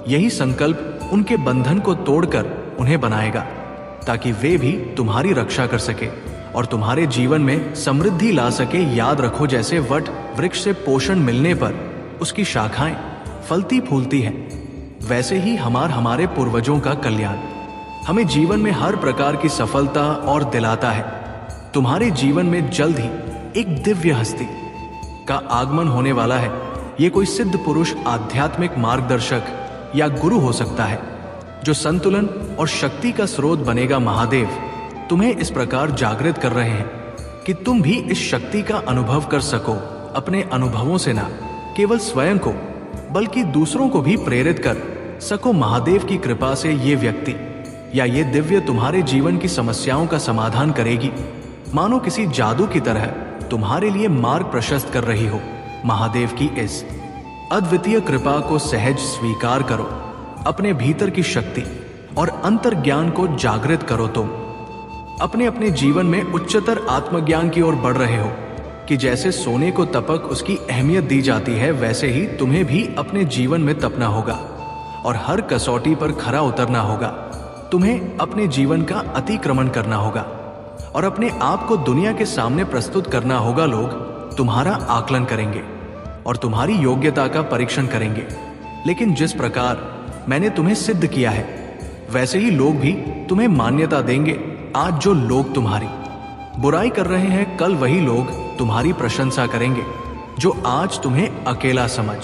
यही संकल्प उनके बंधन को तोड़कर उन्हें बनाएगा, ताकि वे भी तुम्हारी रक्षा कर सके और तुम्हारे जीवन में समृद्धि ला सके। याद रखो, जैसे वट वृक्ष से पोषण मिलने पर उसकी शाखाएं फलती फूलती हैं, वैसे ही हमारे पूर्वजों का कल्याण हमें जीवन में हर प्रकार की सफलता और दिलाता है। तुम्हारे जीवन में जल्द ही एक दिव्य हस्ती का आगमन होने वाला है। ये कोई सिद्ध पुरुष, आध्यात्मिक मार्गदर्शक या गुरु हो सकता है जो संतुलन और शक्ति का स्रोत बनेगा। महादेव तुम्हें इस प्रकार जागृत कर रहे हैं कि तुम भी इस शक्ति का अनुभव कर सको। अपने अनुभवों से ना केवल स्वयं को बल्कि दूसरों को भी प्रेरित कर सको। महादेव की कृपा से ये व्यक्ति या ये दिव्य तुम्हारे जीवन की समस्याओं का समाधान करेगी। मानो किसी जादू की तरह तुम्हारे लिए मार्ग प्रशस्त कर रही हो। महादेव की इस अद्वितीय कृपा को सहज स्वीकार करो। अपने भीतर की शक्ति और अंतर्ज्ञान को जागृत करो। तुम अपने अपने जीवन में उच्चतर आत्मज्ञान की ओर बढ़ रहे हो कि जैसे सोने को तपक उसकी अहमियत दी जाती है, वैसे ही तुम्हें भी अपने जीवन में तपना होगा और हर कसौटी पर खरा उतरना होगा। तुम्हें अपने जीवन का अतिक्रमण करना होगा और अपने आप को दुनिया के सामने प्रस्तुत करना होगा। लोग तुम्हारा आकलन करेंगे और तुम्हारी योग्यता का परीक्षण करेंगे, लेकिन जिस प्रकार मैंने तुम्हें सिद्ध किया है वैसे ही लोग भी तुम्हें मान्यता देंगे। आज जो लोग तुम्हारी बुराई कर रहे हैं, कल वही लोग तुम्हारी प्रशंसा करेंगे। जो आज तुम्हें अकेला समझ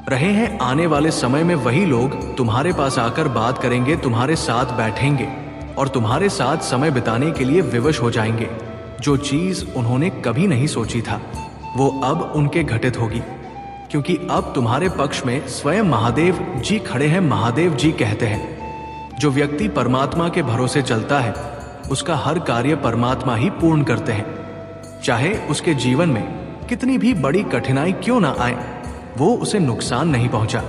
रहे हैं, आने वाले समय में वही लोग तुम्हारे पास आकर बात करेंगे, तुम्हारे साथ बैठेंगे और तुम्हारे साथ समय बिताने के लिए विवश हो जाएंगे। जो चीज उन्होंने कभी नहीं सोची था वो अब उनके घटित होगी, क्योंकि अब तुम्हारे पक्ष में स्वयं महादेव जी खड़े हैं। महादेव जी कहते हैं, जो व्यक्ति परमात्मा के भरोसे चलता है उसका हर कार्य परमात्मा ही पूर्ण करते हैं। चाहे उसके जीवन में कितनी भी बड़ी कठिनाई क्यों ना आए, वो उसे नुकसान नहीं पहुंचा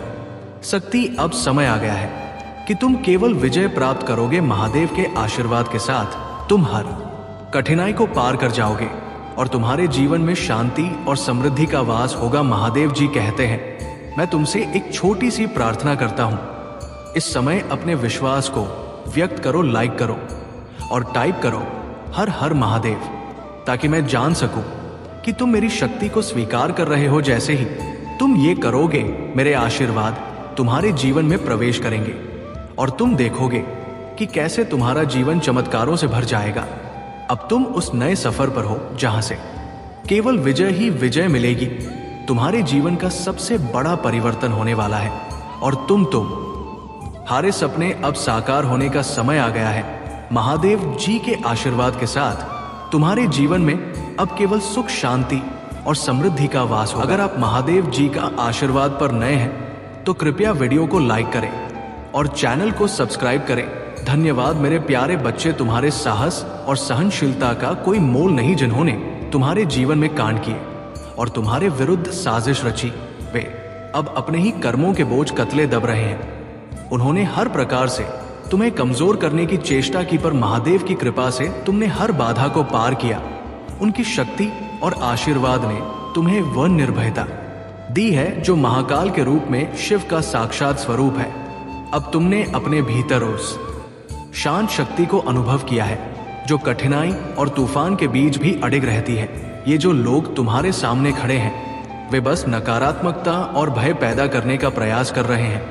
सकती। अब समय आ गया है कि तुम केवल विजय प्राप्त करोगे। महादेव के आशीर्वाद के साथ तुम हर कठिनाई को पार कर जाओगे और तुम्हारे जीवन में शांति और समृद्धि का वास होगा। महादेव जी कहते हैं, मैं तुमसे एक छोटी सी प्रार्थना करता हूं। इस समय अपने विश्वास को व्यक्त करो, लाइक करो और टाइप करो हर हर महादेव, ताकि मैं जान सकूं कि तुम मेरी शक्ति को स्वीकार कर रहे हो। जैसे ही तुम ये करोगे, मेरे आशीर्वाद तुम्हारे जीवन में प्रवेश करेंगे और तुम देखोगे कि कैसे तुम्हारा जीवन चमत्कारों से भर जाएगा। अब तुम उस नए सफर पर हो जहां से केवल विजय ही विजय मिलेगी। तुम्हारे जीवन का सबसे बड़ा परिवर्तन होने वाला है और तुम हारे सपने अब साकार होने का समय आ गया है। महादेव जी के आशीर्वाद के साथ तुम्हारे जीवन में अब केवल सुख, शांति और समृद्धि का वास होगा। अगर आप महादेव जी का आशीर्वाद पर नए हैं तो कृपया वीडियो को लाइक करें और चैनल को सब्सक्राइब करें। धन्यवाद मेरे प्यारे बच्चे, तुम्हारे साहस और सहनशीलता का कोई मोल नहीं। जिन्होंने तुम्हारे जीवन में कांड किए और तुम्हारे विरुद्ध साजिश रची, वे अब अपने ही कर्मों के बोझ कतले दब रहे हैं। उन्होंने हर प्रकार से तुम्हें कमजोर करने की चेष्टा की, पर महादेव की कृपा से तुमने हर बाधा को पार किया। उनकी शक्ति और आशीर्वाद ने तुम्हें वह निर्भयता दी है जो महाकाल के रूप में शिव का साक्षात स्वरूप है। अब तुमने अपने भीतर उस शांत शक्ति को अनुभव किया है जो कठिनाई और तूफान के बीच भी अडिग रहती है। ये जो लोग तुम्हारे सामने खड़े हैं वे बस नकारात्मकता और भय पैदा करने का प्रयास कर रहे हैं,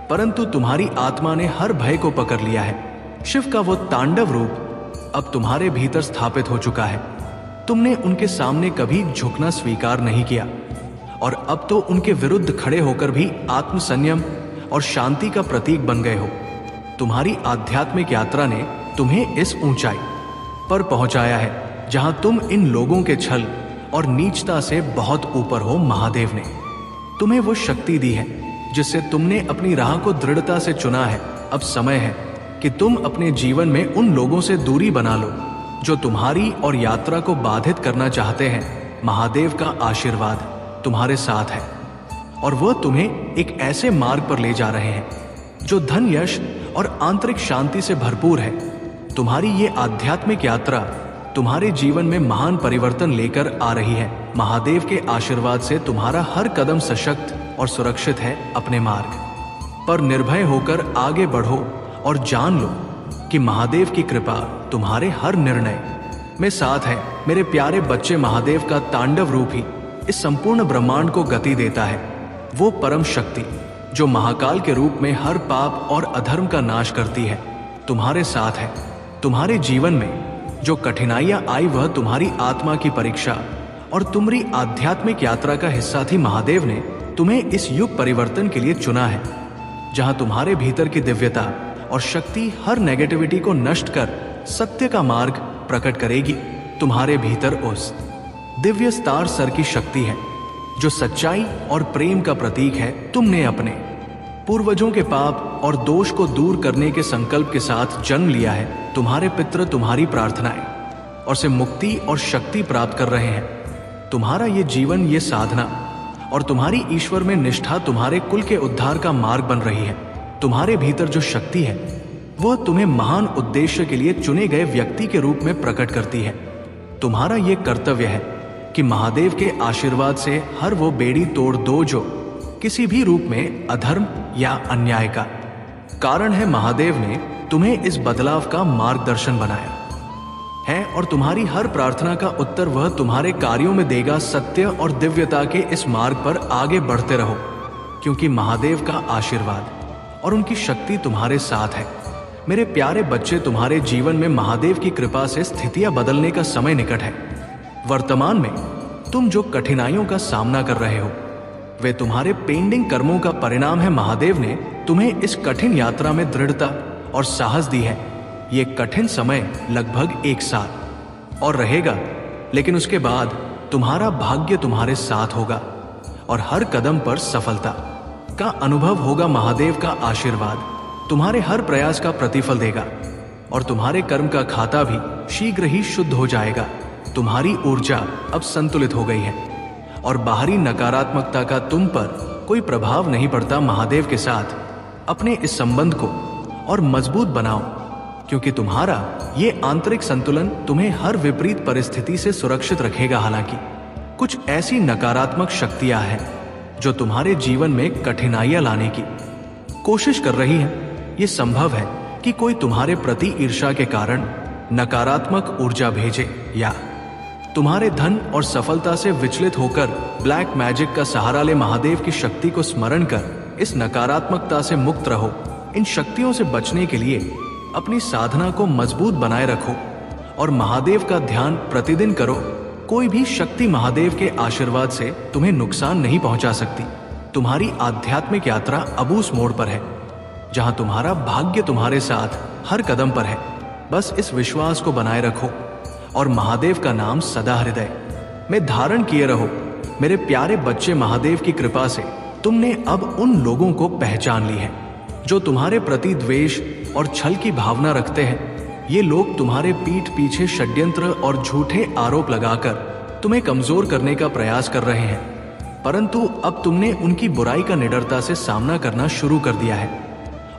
परंतु तुम्हारी आत्मा ने हर भय को पकड़ लिया है। शिव का वो तांडव रूप अब तुम्हारे भीतर स्थापित हो चुका है। तुमने उनके सामने कभी झुकना स्वीकार नहीं किया और अब तो उनके विरुद्ध खड़े होकर भी आत्मसंयम और शांति का प्रतीक बन गए हो। तुम्हारी आध्यात्मिक यात्रा ने तुम्हें इस ऊंचाई पर पहुंचाया है जहां तुम इन लोगों के छल और नीचता से बहुत ऊपर हो। महादेव ने तुम्हें वो शक्ति दी है जिससे तुमने अपनी राह को दृढ़ता से चुना है। अब समय है कि तुम अपने जीवन में उन लोगों से दूरी बना लो जो तुम्हारी और यात्रा को बाधित करना चाहते हैं। महादेव का आशीर्वाद तुम्हारे साथ है और वह तुम्हें एक ऐसे मार्ग पर ले जा रहे हैं जो धन, यश और आंतरिक शांति से भरपूर है। तुम्हारी ये आध्यात्मिक यात्रा तुम्हारे जीवन में महान परिवर्तन लेकर आ रही है। महादेव के आशीर्वाद से तुम्हारा हर कदम सशक्त और सुरक्षित है। अपने मार्ग पर निर्भय होकर आगे बढ़ो और जान लो कि महादेव की कृपा तुम्हारे हर निर्णय में साथ है। मेरे प्यारे बच्चे, महादेव का तांडव रूप ही इस संपूर्ण ब्रह्मांड को गति देता है। वो परम शक्ति जो महाकाल के रूप में हर पाप और अधर्म का नाश करती है, तुम्हारे साथ है। तुम्हारे जीवन में जो कठिनाइयां आई वह तुम्हारी आत्मा की परीक्षा और तुम्हारी आध्यात्मिक यात्रा का हिस्सा थी। महादेव ने तुम्हें इस युग परिवर्तन के लिए चुना है, जहां तुम्हारे भीतर की दिव्यता और शक्ति हर नेगेटिविटी को नष्ट कर सत्य का मार्ग प्रकट करेगी। तुम्हारे भीतर उस दिव्य स्टार सर की शक्ति है जो सच्चाई और प्रेम का प्रतीक है। तुमने अपने पूर्वजों के पाप और दोष को दूर करने के संकल्प के साथ जन्म लिया है। तुम्हारे पितृ तुम्हारी प्रार्थनाएं और से मुक्ति और शक्ति प्राप्त कर रहे हैं। तुम्हारा ये जीवन, ये साधना और तुम्हारी ईश्वर में निष्ठा तुम्हारे कुल के उद्धार का मार्ग बन रही है। तुम्हारे भीतर जो शक्ति है वह तुम्हें महान उद्देश्य के लिए चुने गए व्यक्ति के रूप में प्रकट करती है। तुम्हारा ये कर्तव्य है कि महादेव के आशीर्वाद से हर वो बेड़ी तोड़ दो जो किसी भी रूप में अधर्म या अन्याय का कारण है। महादेव ने तुम्हें इस बदलाव का मार्गदर्शन बनाया है और तुम्हारी हर प्रार्थना का उत्तर वह तुम्हारे कार्यों में देगा। सत्य और दिव्यता के इस मार्ग पर आगे बढ़ते रहो, क्योंकि महादेव का आशीर्वाद और उनकी शक्ति तुम्हारे साथ है। मेरे प्यारे बच्चे, तुम्हारे जीवन में महादेव की कृपा से स्थितियां बदलने का समय निकट है। वर्तमान में तुम जो कठिनाइयों का सामना कर रहे हो वे तुम्हारे पेंडिंग कर्मों का परिणाम है। महादेव ने तुम्हें इस कठिन यात्रा में दृढ़ता और साहस दी है। ये कठिन समय लगभग 1 साल और रहेगा, लेकिन उसके बाद तुम्हारा भाग्य तुम्हारे साथ होगा और हर कदम पर सफलता का अनुभव होगा। महादेव का आशीर्वाद तुम्हारे हर प्रयास का प्रतिफल देगा और तुम्हारे कर्म का खाता भी शीघ्र ही शुद्ध हो जाएगा। तुम्हारी ऊर्जा अब संतुलित हो गई है और बाहरी नकारात्मकता का तुम पर कोई प्रभाव नहीं पड़ता। महादेव के साथ अपने इस संबंध को और मजबूत बनाओ, क्योंकि तुम्हारा ये आंतरिक संतुलन तुम्हें हर विपरीत परिस्थिति से सुरक्षित रखेगा। हालांकि कुछ ऐसी नकारात्मक शक्तियां हैं जो तुम्हारे जीवन में कठिनाइयां लाने की कोशिश कर रही हैं। ये संभव है कि कोई तुम्हारे प्रति ईर्ष्या के कारण नकारात्मक ऊर्जा भेजे या तुम्हारे धन और सफलता से विचलित होकर ब्लैक मैजिक का सहारा ले। महादेव की शक्ति को स्मरण कर इस नकारात्मकता से मुक्त रहो। इन शक्तियों से बचने के लिए अपनी साधना को मजबूत बनाए रखो और महादेव का ध्यान प्रतिदिन करो। कोई भी शक्ति महादेव के आशीर्वाद से तुम्हें नुकसान नहीं पहुंचा सकती। तुम्हारी आध्यात्मिक यात्रा अब उस मोड़ पर है जहां तुम्हारा भाग्य तुम्हारे साथ हर कदम पर है। बस इस विश्वास को बनाए रखो और महादेव का नाम सदा हृदय में धारण किए रहो। मेरे प्यारे बच्चे, महादेव की कृपा से तुमने अब उन लोगों को पहचान ली है जो तुम्हारे प्रति द्वेष और छल की भावना रखते हैं। ये लोग तुम्हारे पीठ पीछे षड्यंत्र और झूठे आरोप लगाकर तुम्हें कमजोर करने का प्रयास कर रहे हैं, परंतु अब तुमने उनकी बुराई का निडरता से सामना करना शुरू कर दिया है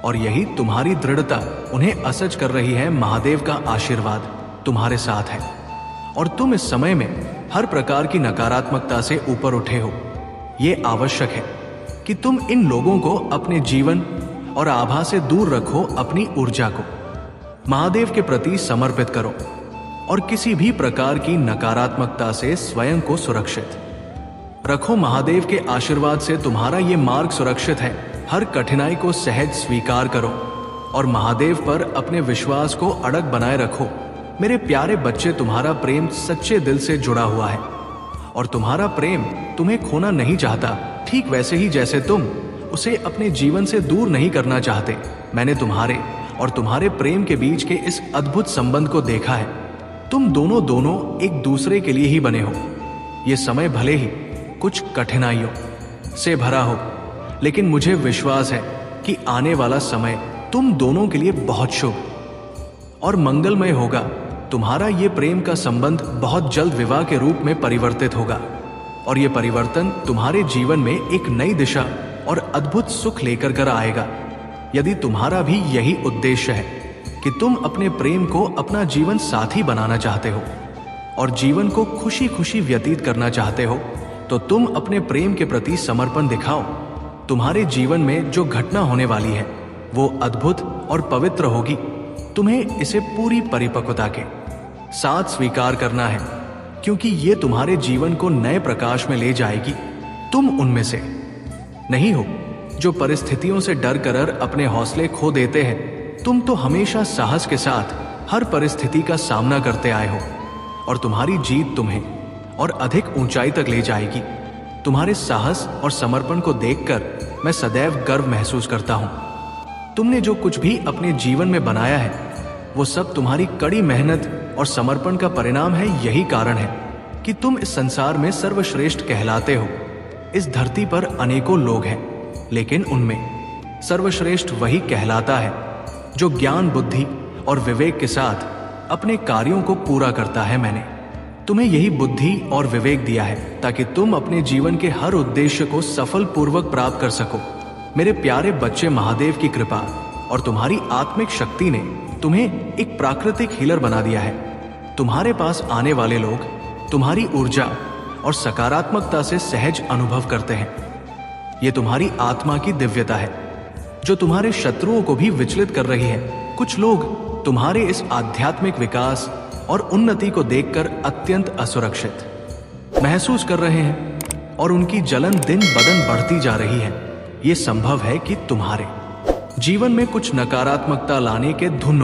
और यही तुम्हारी दृढ़ता उन्हें असज कर रही है। महादेव का आशीर्वाद तुम्हारे साथ है और तुम इस समय में हर प्रकार की नकारात्मकता से ऊपर उठे हो। ये आवश्यक है कि तुम इन लोगों को अपने जीवन और आभा से दूर रखो। अपनी ऊर्जा को महादेव के प्रति समर्पित करो और किसी भी प्रकार की नकारात्मकता से स्वयं को सुरक्षित रखो। महादेव के आशीर्वाद से तुम्हारा ये मार्ग सुरक्षित है। हर कठिनाई को सहज स्वीकार करो और महादेव पर अपने विश्वास को अड़ग बनाए रखो। मेरे प्यारे बच्चे, तुम्हारा प्रेम सच्चे दिल से जुड़ा हुआ है और तुम्हारा प्रेम तुम्हें खोना नहीं चाहता, ठीक वैसे ही जैसे तुम उसे अपने जीवन से दूर नहीं करना चाहते। मैंने तुम्हारे और तुम्हारे प्रेम के बीच के इस अद्भुत संबंध को देखा है। तुम दोनों एक दूसरे के लिए ही बने हो। ये समय भले ही कुछ कठिनाइयों से भरा हो, लेकिन मुझे विश्वास है कि आने वाला समय तुम दोनों के लिए बहुत शुभ और मंगलमय होगा। तुम्हारा ये प्रेम का संबंध बहुत जल्द विवाह के रूप में परिवर्तित होगा और ये परिवर्तन तुम्हारे जीवन में एक नई दिशा और अद्भुत सुख लेकर कर आएगा। यदि तुम्हारा भी यही उद्देश्य है कि तुम अपने प्रेम को अपना जीवन साथी बनाना चाहते हो और जीवन को खुशी खुशी व्यतीत करना चाहते हो, तो तुम अपने प्रेम के प्रति समर्पण दिखाओ। तुम्हारे जीवन में जो घटना होने वाली है वो अद्भुत और पवित्र होगी। तुम्हें इसे पूरी परिपक्वता के साथ स्वीकार करना है, क्योंकि ये तुम्हारे जीवन को नए प्रकाश में ले जाएगी। तुम उनमें से नहीं हो जो परिस्थितियों से डर कर अपने हौसले खो देते हैं। तुम तो हमेशा साहस के साथ हर परिस्थिति का सामना करते आए हो और तुम्हारी जीत तुम्हें और अधिक ऊंचाई तक ले जाएगी। तुम्हारे साहस और समर्पण को देखकर मैं सदैव गर्व महसूस करता हूं। तुमने जो कुछ भी अपने जीवन में बनाया है वो सब तुम्हारी कड़ी मेहनत और समर्पण का परिणाम है। यही कारण है कि तुम इस संसार में सर्वश्रेष्ठ कहलाते हो। इस धरती पर अनेकों लोग हैं, लेकिन उनमें सर्वश्रेष्ठ वही कहलाता है जो ज्ञान, बुद्धि और विवेक के साथ अपने कार्यों को पूरा करता है। मैंने तुम्हें यही बुद्धि और विवेक दिया है ताकि तुम अपने जीवन के हर उद्देश्य को सफल पूर्वक प्राप्त कर सको। मेरे प्यारे बच्चे, महादेव की कृपा और तुम्हारी आत्मिक शक्ति ने तुम्हें एक प्राकृतिक हीलर बना दिया है। तुम्हारे पास आने वाले लोग तुम्हारी ऊर्जा और सकारात्मकता से सहज अनुभव करते हैं। ये तुम्हारी आत्मा की दिव्यता है जो तुम्हारे शत्रुओं को भी विचलित कर रही है। कुछ लोग तुम्हारे इस आध्यात्मिक विकास और उन्नति को देखकर अत्यंत असुरक्षित महसूस कर रहे हैं और उनकी जलन दिन बदन बढ़ती जा रही है। ये संभव है कि तुम्हारे जीवन में कुछ नकारात्मकता लाने के धुन